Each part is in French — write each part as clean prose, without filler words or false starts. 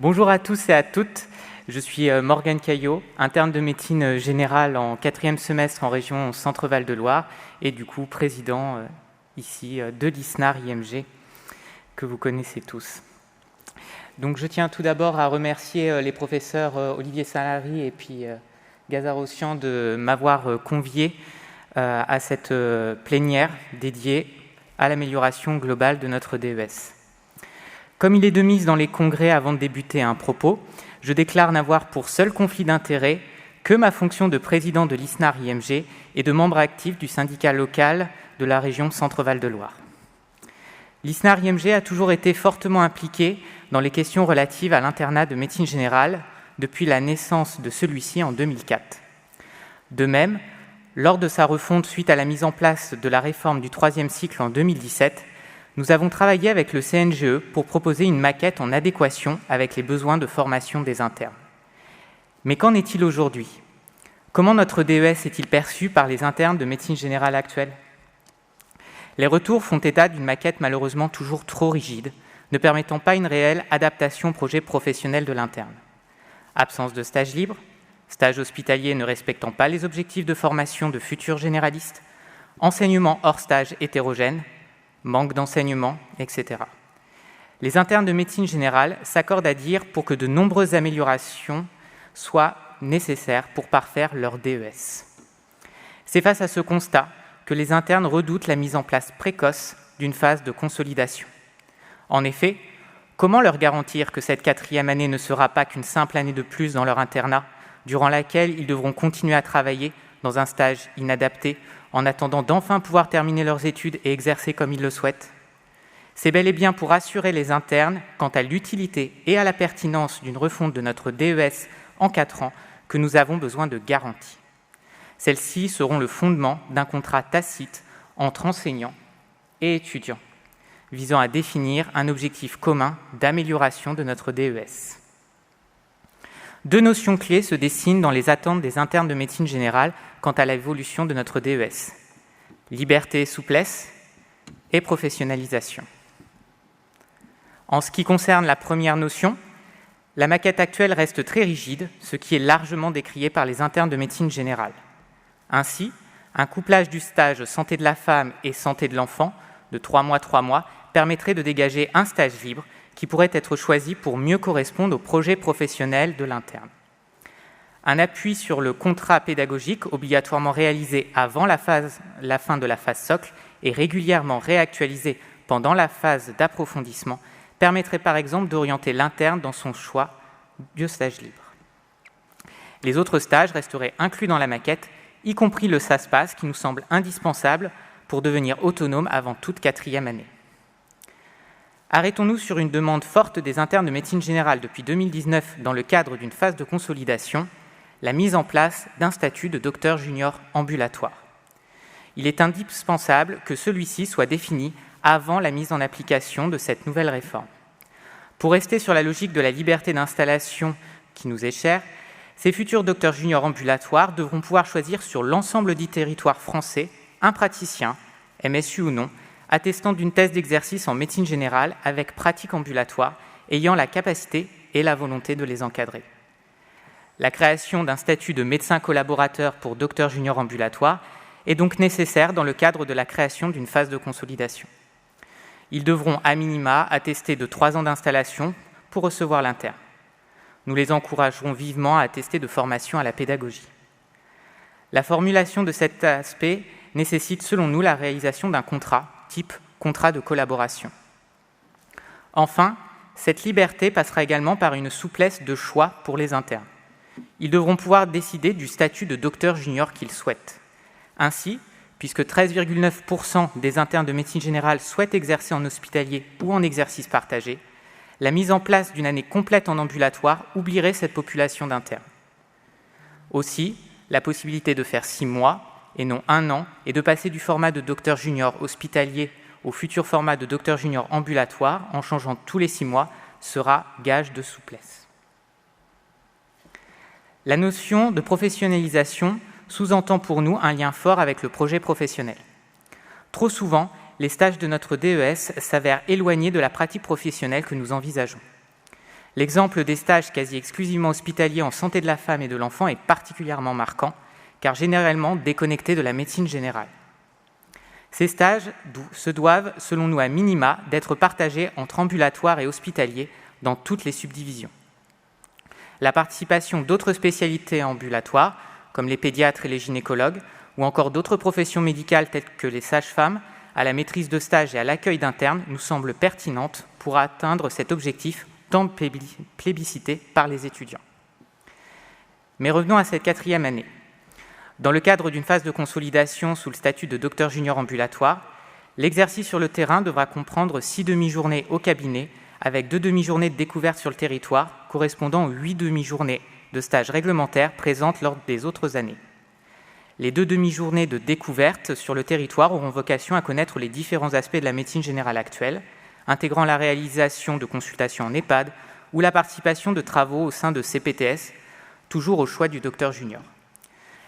Bonjour à tous et à toutes, je suis Morgane Caillot, interne de médecine générale en 4e semestre en région Centre-Val de Loire et du coup président ici de l'ISNAR-IMG que vous connaissez tous. Donc je tiens tout d'abord à remercier les professeurs Olivier Salary et puis Gazarossian de m'avoir convié à cette plénière dédiée à l'amélioration globale de notre DES. Comme il est de mise dans les congrès avant de débuter un propos, je déclare n'avoir pour seul conflit d'intérêts que ma fonction de président de l'ISNAR-IMG et de membre actif du syndicat local de la région Centre-Val de Loire. L'ISNAR-IMG a toujours été fortement impliqué dans les questions relatives à l'internat de médecine générale depuis la naissance de celui-ci en 2004. De même, lors de sa refonte suite à la mise en place de la réforme du 3e cycle en 2017, nous avons travaillé avec le CNGE pour proposer une maquette en adéquation avec les besoins de formation des internes. Mais qu'en est-il aujourd'hui ? Comment notre DES est-il perçu par les internes de médecine générale actuelle ? Les retours font état d'une maquette malheureusement toujours trop rigide, ne permettant pas une réelle adaptation au projet professionnel de l'interne. Absence de stage libre, stage hospitalier ne respectant pas les objectifs de formation de futurs généralistes, enseignement hors stage hétérogène, manque d'enseignement, etc. Les internes de médecine générale s'accordent à dire pour que de nombreuses améliorations soient nécessaires pour parfaire leur DES. C'est face à ce constat que les internes redoutent la mise en place précoce d'une phase de consolidation. En effet, comment leur garantir que cette 4e année ne sera pas qu'une simple année de plus dans leur internat, durant laquelle ils devront continuer à travailler dans un stage inadapté, en attendant d'enfin pouvoir terminer leurs études et exercer comme ils le souhaitent ? C'est bel et bien pour assurer les internes quant à l'utilité et à la pertinence d'une refonte de notre DES en 4 ans que nous avons besoin de garanties. Celles-ci seront le fondement d'un contrat tacite entre enseignants et étudiants, visant à définir un objectif commun d'amélioration de notre DES. 2 notions clés se dessinent dans les attentes des internes de médecine générale quant à l'évolution de notre DES. Liberté et souplesse et professionnalisation. En ce qui concerne la première notion, la maquette actuelle reste très rigide, ce qui est largement décrié par les internes de médecine générale. Ainsi, un couplage du stage santé de la femme et santé de l'enfant de 3 mois permettrait de dégager un stage libre qui pourrait être choisi pour mieux correspondre au projet professionnel de l'interne. Un appui sur le contrat pédagogique obligatoirement réalisé avant la fin de la phase socle et régulièrement réactualisé pendant la phase d'approfondissement permettrait par exemple d'orienter l'interne dans son choix de stage libre. Les autres stages resteraient inclus dans la maquette, y compris le SAS-PAS qui nous semble indispensable pour devenir autonome avant toute 4e année. Arrêtons-nous sur une demande forte des internes de médecine générale depuis 2019 dans le cadre d'une phase de consolidation, la mise en place d'un statut de docteur junior ambulatoire. Il est indispensable que celui-ci soit défini avant la mise en application de cette nouvelle réforme. Pour rester sur la logique de la liberté d'installation qui nous est chère, ces futurs docteurs juniors ambulatoires devront pouvoir choisir sur l'ensemble du territoire français un praticien, MSU ou non, attestant d'une thèse d'exercice en médecine générale avec pratique ambulatoire, ayant la capacité et la volonté de les encadrer. La création d'un statut de médecin collaborateur pour docteur junior ambulatoire est donc nécessaire dans le cadre de la création d'une phase de consolidation. Ils devront à minima attester de 3 ans d'installation pour recevoir l'interne. Nous les encouragerons vivement à attester de formation à la pédagogie. La formulation de cet aspect nécessite selon nous la réalisation d'un contrat, type contrat de collaboration. Enfin, cette liberté passera également par une souplesse de choix pour les internes. Ils devront pouvoir décider du statut de docteur junior qu'ils souhaitent. Ainsi, puisque 13,9% des internes de médecine générale souhaitent exercer en hospitalier ou en exercice partagé, la mise en place d'une année complète en ambulatoire oublierait cette population d'internes. Aussi, la possibilité de faire 6 mois et non 1 an et de passer du format de docteur junior hospitalier au futur format de docteur junior ambulatoire en changeant tous les 6 mois sera gage de souplesse. La notion de professionnalisation sous-entend pour nous un lien fort avec le projet professionnel. Trop souvent, les stages de notre DES s'avèrent éloignés de la pratique professionnelle que nous envisageons. L'exemple des stages quasi exclusivement hospitaliers en santé de la femme et de l'enfant est particulièrement marquant, car généralement déconnectés de la médecine générale. Ces stages se doivent, selon nous à minima, d'être partagés entre ambulatoires et hospitaliers dans toutes les subdivisions. La participation d'autres spécialités ambulatoires, comme les pédiatres et les gynécologues, ou encore d'autres professions médicales telles que les sages-femmes, à la maîtrise de stage et à l'accueil d'internes, nous semble pertinente pour atteindre cet objectif tant plébiscité par les étudiants. Mais revenons à cette 4e année. Dans le cadre d'une phase de consolidation sous le statut de docteur junior ambulatoire, l'exercice sur le terrain devra comprendre 6 demi-journées au cabinet, avec 2 demi-journées de découverte sur le territoire, correspondant aux 8 demi-journées de stage réglementaires présentes lors des autres années. Les 2 demi-journées de découverte sur le territoire auront vocation à connaître les différents aspects de la médecine générale actuelle, intégrant la réalisation de consultations en EHPAD ou la participation de travaux au sein de CPTS, toujours au choix du docteur junior.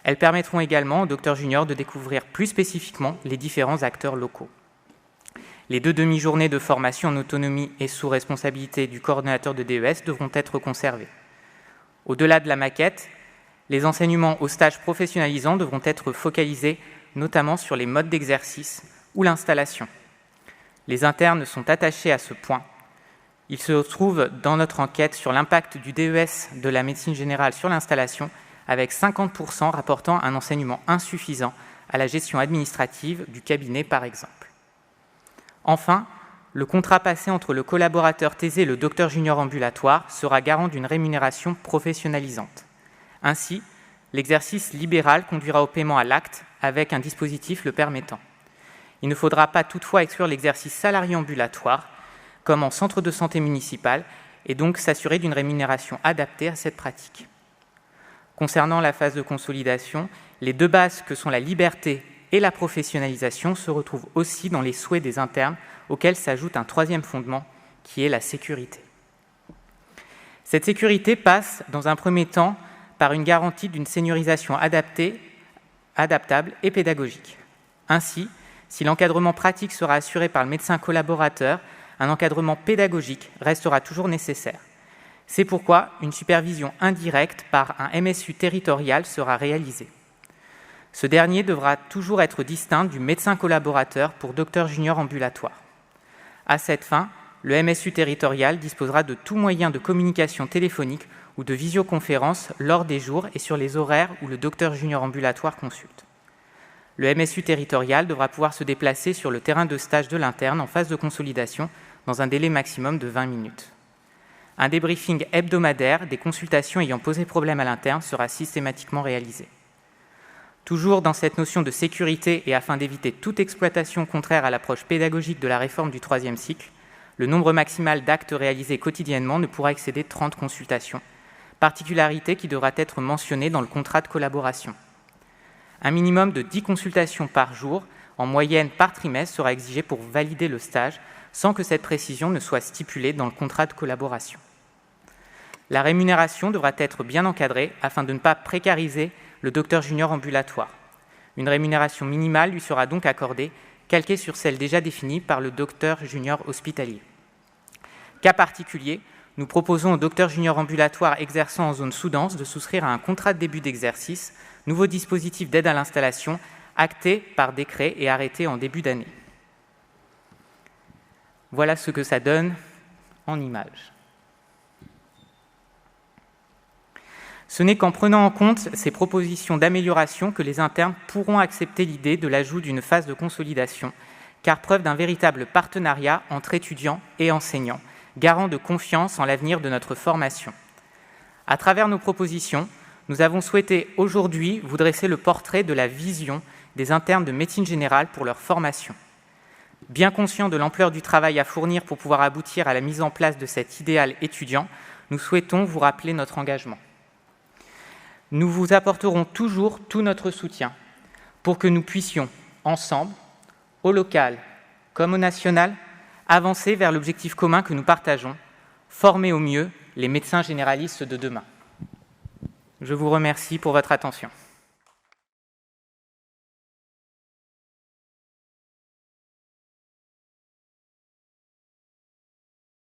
Elles permettront également au docteur junior de découvrir plus spécifiquement les différents acteurs locaux. Les 2 demi-journées de formation en autonomie et sous responsabilité du coordonnateur de DES devront être conservées. Au-delà de la maquette, les enseignements au stage professionnalisant devront être focalisés notamment sur les modes d'exercice ou l'installation. Les internes sont attachés à ce point. Il se trouve dans notre enquête sur l'impact du DES de la médecine générale sur l'installation, avec 50% rapportant un enseignement insuffisant à la gestion administrative du cabinet, par exemple. Enfin, le contrat passé entre le collaborateur thésé et le docteur junior ambulatoire sera garant d'une rémunération professionnalisante. Ainsi, l'exercice libéral conduira au paiement à l'acte avec un dispositif le permettant. Il ne faudra pas toutefois exclure l'exercice salarié ambulatoire, comme en centre de santé municipal, et donc s'assurer d'une rémunération adaptée à cette pratique. Concernant la phase de consolidation, les 2 bases que sont la liberté et la professionnalisation se retrouvent aussi dans les souhaits des internes, auxquels s'ajoute un 3e fondement, qui est la sécurité. Cette sécurité passe, dans un premier temps, par une garantie d'une seniorisation adaptable et pédagogique. Ainsi, si l'encadrement pratique sera assuré par le médecin collaborateur, un encadrement pédagogique restera toujours nécessaire. C'est pourquoi une supervision indirecte par un MSU territorial sera réalisée. Ce dernier devra toujours être distinct du médecin collaborateur pour docteur junior ambulatoire. À cette fin, le MSU territorial disposera de tout moyen de communication téléphonique ou de visioconférence lors des jours et sur les horaires où le docteur junior ambulatoire consulte. Le MSU territorial devra pouvoir se déplacer sur le terrain de stage de l'interne en phase de consolidation dans un délai maximum de 20 minutes. Un débriefing hebdomadaire des consultations ayant posé problème à l'interne sera systématiquement réalisé. Toujours dans cette notion de sécurité et afin d'éviter toute exploitation contraire à l'approche pédagogique de la réforme du 3e cycle, le nombre maximal d'actes réalisés quotidiennement ne pourra excéder 30 consultations, particularité qui devra être mentionnée dans le contrat de collaboration. Un minimum de 10 consultations par jour, en moyenne par trimestre, sera exigé pour valider le stage, sans que cette précision ne soit stipulée dans le contrat de collaboration. La rémunération devra être bien encadrée afin de ne pas précariser le docteur junior ambulatoire. Une rémunération minimale lui sera donc accordée, calquée sur celle déjà définie par le docteur junior hospitalier. Cas particulier, nous proposons au docteur junior ambulatoire exerçant en zone sous-dense de souscrire à un contrat de début d'exercice, nouveau dispositif d'aide à l'installation, acté par décret et arrêté en début d'année. Voilà ce que ça donne en images. Ce n'est qu'en prenant en compte ces propositions d'amélioration que les internes pourront accepter l'idée de l'ajout d'une phase de consolidation, car preuve d'un véritable partenariat entre étudiants et enseignants, garant de confiance en l'avenir de notre formation. À travers nos propositions, nous avons souhaité aujourd'hui vous dresser le portrait de la vision des internes de médecine générale pour leur formation. Bien conscients de l'ampleur du travail à fournir pour pouvoir aboutir à la mise en place de cet idéal étudiant, nous souhaitons vous rappeler notre engagement. Nous vous apporterons toujours tout notre soutien pour que nous puissions, ensemble, au local comme au national, avancer vers l'objectif commun que nous partageons, former au mieux les médecins généralistes de demain. Je vous remercie pour votre attention.